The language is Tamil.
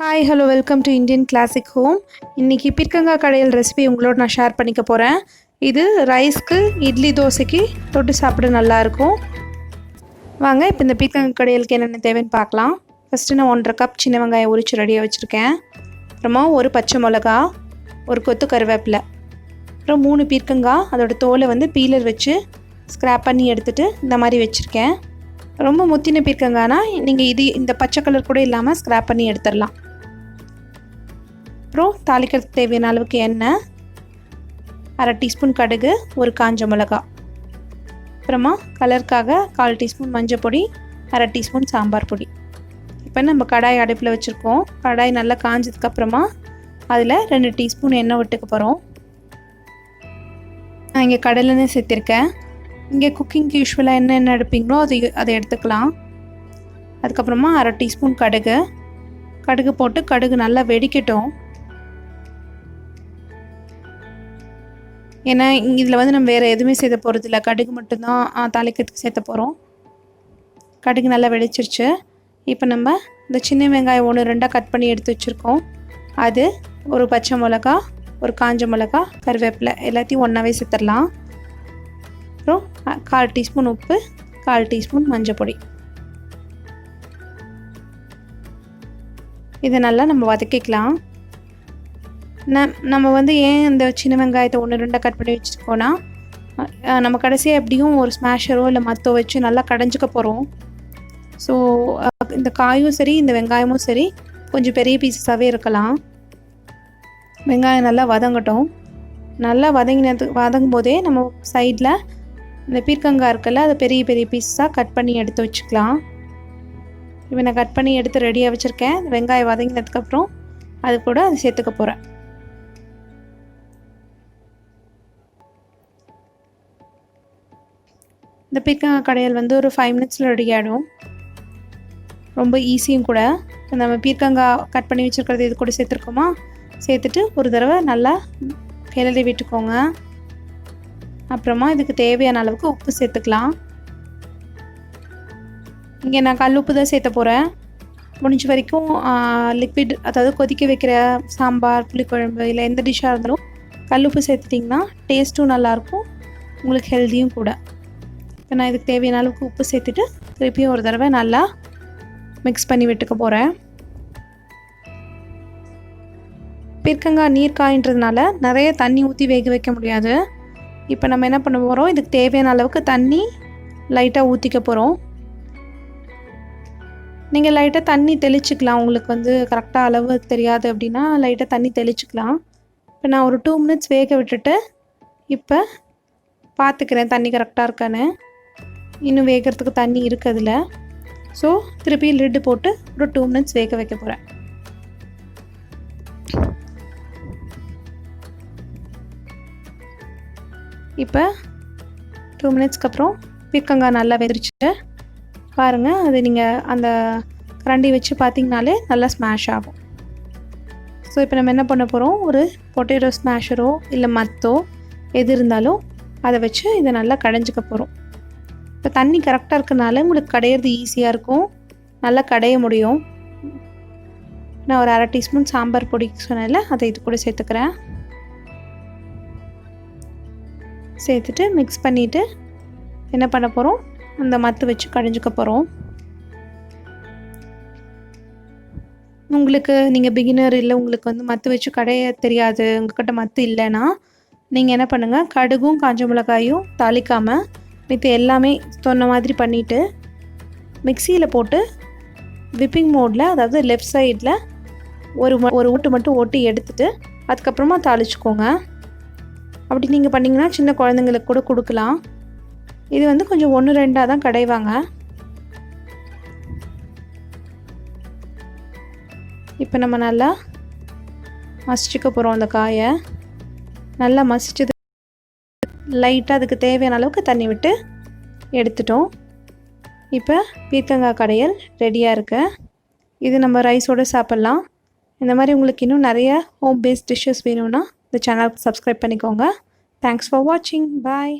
Hi hello welcome to Indian classic home. இன்றைக்கி பீர்க்கங்காய் கடையல் ரெசிபி உங்களோட நான் ஷேர் பண்ணிக்க போகிறேன். இது ரைஸ்க்கு இட்லி தோசைக்கு தொட்டு சாப்பிட நல்லாயிருக்கும். வாங்க இப்போ இந்த பீர்க்கங்காய் கடையலுக்கு என்னென்ன தேவைன்னு பார்க்கலாம். ஃபஸ்ட்டு நான் 1.5 கப் சின்ன வெங்காயம் உரித்து ரெடியாக வச்சுருக்கேன். அப்புறமா ஒரு பச்சை மிளகா, ஒரு கொத்து கருவேப்பிலை, அப்புறம் 3 பீர்க்கங்காய் அதோடய தோலை பீலர் வச்சு ஸ்க்ராப் பண்ணி எடுத்துகிட்டு இந்த மாதிரி வச்சுருக்கேன். ரொம்ப முத்தின பீர்க்கங்காய்னா நீங்கள் இந்த பச்சை கலர் கூட இல்லாமல் ஸ்க்ராப் பண்ணி எடுத்துடலாம். அப்புறம் தாளிக்கிறதுக்கு தேவையான அளவுக்கு எண்ணெய், 1/2 டீஸ்பூன் கடுகு, ஒரு காஞ்ச மிளகா, அப்புறமா கலருக்காக 1/4 டீஸ்பூன் மஞ்சள் பொடி, 1/2 டீஸ்பூன் சாம்பார் பொடி. இப்போ நம்ம கடாய் அடுப்பில் வச்சுருக்கோம். கடாய் நல்லா காஞ்சதுக்கப்புறமா அதில் 2 டீஸ்பூன் எண்ணெய் விட்டுக்க போகிறோம். நான் இங்கே கடலெண்ணெய் சேர்த்திருக்கேன். இங்கே குக்கிங்க்கு யூஸ்வலாக என்ன எடுப்பீங்களோ அதை எடுத்துக்கலாம். அதுக்கப்புறமா 1/2 டீஸ்பூன் கடுகு போட்டு கடுகு நல்லா வெடிக்கட்டும். ஏன்னா இதில் நம்ம வேறு எதுவுமே சேர்த்த போகிறது இல்லை, கடுகு மட்டும்தான் தாளிக்கிறதுக்கு சேர்த்த போகிறோம். கடுகு நல்லா வெடிச்சிருச்சு. இப்போ நம்ம இந்த சின்ன வெங்காயம் 1-2 கட் பண்ணி எடுத்து வச்சுருக்கோம். அது, ஒரு பச்சை மிளகா, ஒரு காஞ்ச மிளகா, கருவேப்பிலை எல்லாத்தையும் ஒன்றாவே சேர்த்துடலாம். அப்புறம் 1/4 டீஸ்பூன் உப்பு, 1/4 டீஸ்பூன் மஞ்சள் பொடி. இதை நல்லா நம்ம வதக்கிக்கலாம். நம்ம ஏன் இந்த சின்ன வெங்காயத்தை 1-2 கட் பண்ணி வச்சுருக்கோன்னா, நம்ம கடைசியாக எப்படியும் ஒரு ஸ்மாஷரோ இல்லை மத்தோ வச்சு நல்லா கடைஞ்சிக்க போகிறோம். ஸோ இந்த காயும் சரி இந்த வெங்காயமும் சரி கொஞ்சம் பெரிய பீஸஸாகவே இருக்கலாம். வெங்காயம் நல்லா வதங்கட்டும். நல்லா வதங்கும் போதே நம்ம சைடில் இந்த பீர்க்கங்காய் இருக்குல்ல, அதை பெரிய பெரிய பீஸாக கட் பண்ணி எடுத்து வச்சுக்கலாம். இப்போ நான் கட் பண்ணி எடுத்து ரெடியாக வச்சுருக்கேன். வெங்காயம் வதங்கினதுக்கப்புறம் அது கூட அதை சேர்த்துக்க போகிறேன். இந்த பீர்க்கங்காய் கடையல் ஒரு 5 மினிட்ஸில் ரெடி ஆகிடும். ரொம்ப ஈஸியும் கூட. நம்ம பீர்க்கங்காய் கட் பண்ணி வச்சுருக்கிறது இது கூட சேர்த்துருக்கோமா, சேர்த்துட்டு ஒரு தடவை நல்லா கிளறி விட்டுக்கோங்க. அப்புறமா இதுக்கு தேவையான அளவுக்கு உப்பு சேர்த்துக்கலாம். இங்கே நான் கல் உப்பு தான் சேர்த்த போகிறேன். முடிஞ்ச வரைக்கும் லிக்விட், அதாவது கொதிக்க வைக்கிற சாம்பார், புளிக்குழம்பு இல்லை எந்த டிஷ்ஷாக இருந்தாலும் கல் உப்பு சேர்த்துட்டிங்கன்னா டேஸ்ட்டும் நல்லாயிருக்கும், உங்களுக்கு ஹெல்த்தியும் கூட. இப்போ நான் இதுக்கு தேவையான அளவுக்கு உப்பு சேர்த்துட்டு திருப்பியும் ஒரு தடவை நல்லா மிக்ஸ் பண்ணி விட்டுக்க போகிறேன். பீர்க்கங்காய் நீர் காயின்றதுனால நிறைய தண்ணி ஊற்றி வேக வைக்க முடியாது. இப்போ நம்ம என்ன பண்ண போகிறோம், இதுக்கு தேவையான அளவுக்கு தண்ணி லைட்டாக ஊற்றிக்க போகிறோம். நீங்கள் லைட்டாக தண்ணி தெளிச்சிக்கலாம். உங்களுக்கு கரெக்டாக அளவு தெரியாது அப்படின்னா லைட்டாக தண்ணி தெளிச்சிக்கலாம். இப்போ நான் ஒரு 2 மினிட்ஸ் வேக விட்டுட்டு இப்போ பார்த்துக்கிறேன் தண்ணி கரெக்டாக இருக்கான்னு. இன்னும் வேகிறதுக்கு தண்ணி இருக்குதுல. ஸோ திருப்பி லிட்டு போட்டு ஒரு 2 மினிட்ஸ் வேக வைக்க போகிறேன். இப்போ 2 மினிட்ஸ்க்கு அப்புறம் பீர்க்கங்காய் நல்லா வெந்துருச்சு பாருங்கள். அது நீங்கள் அந்த கரண்டி வச்சு பார்த்திங்கனாலே நல்லா ஸ்மாஷ் ஆகும். ஸோ இப்போ நம்ம என்ன பண்ண போகிறோம், ஒரு பொட்டேட்டோ ஸ்மாஷரோ இல்லை மத்தோ எது இருந்தாலும் அதை வச்சு இதை நல்லா கடைஞ்சிக்க போகிறோம். இப்போ தண்ணி கரெக்டாக இருக்கனால உங்களுக்கு கடையிறது ஈஸியாக இருக்கும், நல்லா கடைய முடியும். நான் ஒரு 1/2 டீஸ்பூன் சாம்பார் பொடி சொன்னேன்ல, அதை இது கூட சேர்த்துக்கிறேன். சேர்த்துட்டு மிக்ஸ் பண்ணிவிட்டு என்ன பண்ண போகிறோம், அந்த மத்து வச்சு கடைஞ்சிக்க போகிறோம். உங்களுக்கு நீங்கள் பிகினர் இல்லை, உங்களுக்கு மத்து வச்சு கடைய தெரியாது, உங்கள்கிட்ட மத்து இல்லைன்னா நீங்கள் என்ன பண்ணுங்கள், கடுகும் காஞ்ச மிளகாயும் தாளிக்காமல் மித்த எல்லாமே சொன்ன மாதிரி பண்ணிவிட்டு மிக்சியில் போட்டு விப்பிங் மோடில், அதாவது லெஃப்ட் சைடில் ஒரு ஓட்டு மட்டும் ஓட்டி எடுத்துகிட்டு அதுக்கப்புறமா தாளிச்சுக்கோங்க. அப்படி நீங்கள் பண்ணிங்கன்னா சின்ன குழந்தைங்களுக்கு கூட கொடுக்கலாம். இது கொஞ்சம் 1-2 தான் கடைவாங்க. இப்போ நம்ம நல்லா மசிச்சுக்க போகிறோம். அந்த காயை நல்லா மசிச்சது லைட்டாக அதுக்கு தேவையான அளவுக்கு தண்ணி விட்டு எடுத்துட்டோம். இப்போ பீர்க்கங்காய் கடையல் ரெடியாக இருக்கு. இது நம்ம ரைஸோடு சாப்பிட்லாம். இந்த மாதிரி உங்களுக்கு இன்னும் நிறைய ஹோம் பேஸ்ட் டிஷ்ஷஸ் வேணும்னா இந்த சேனலுக்கு சப்ஸ்கிரைப் பண்ணிக்கோங்க. தேங்க்ஸ் ஃபார் வாட்சிங். பாய்.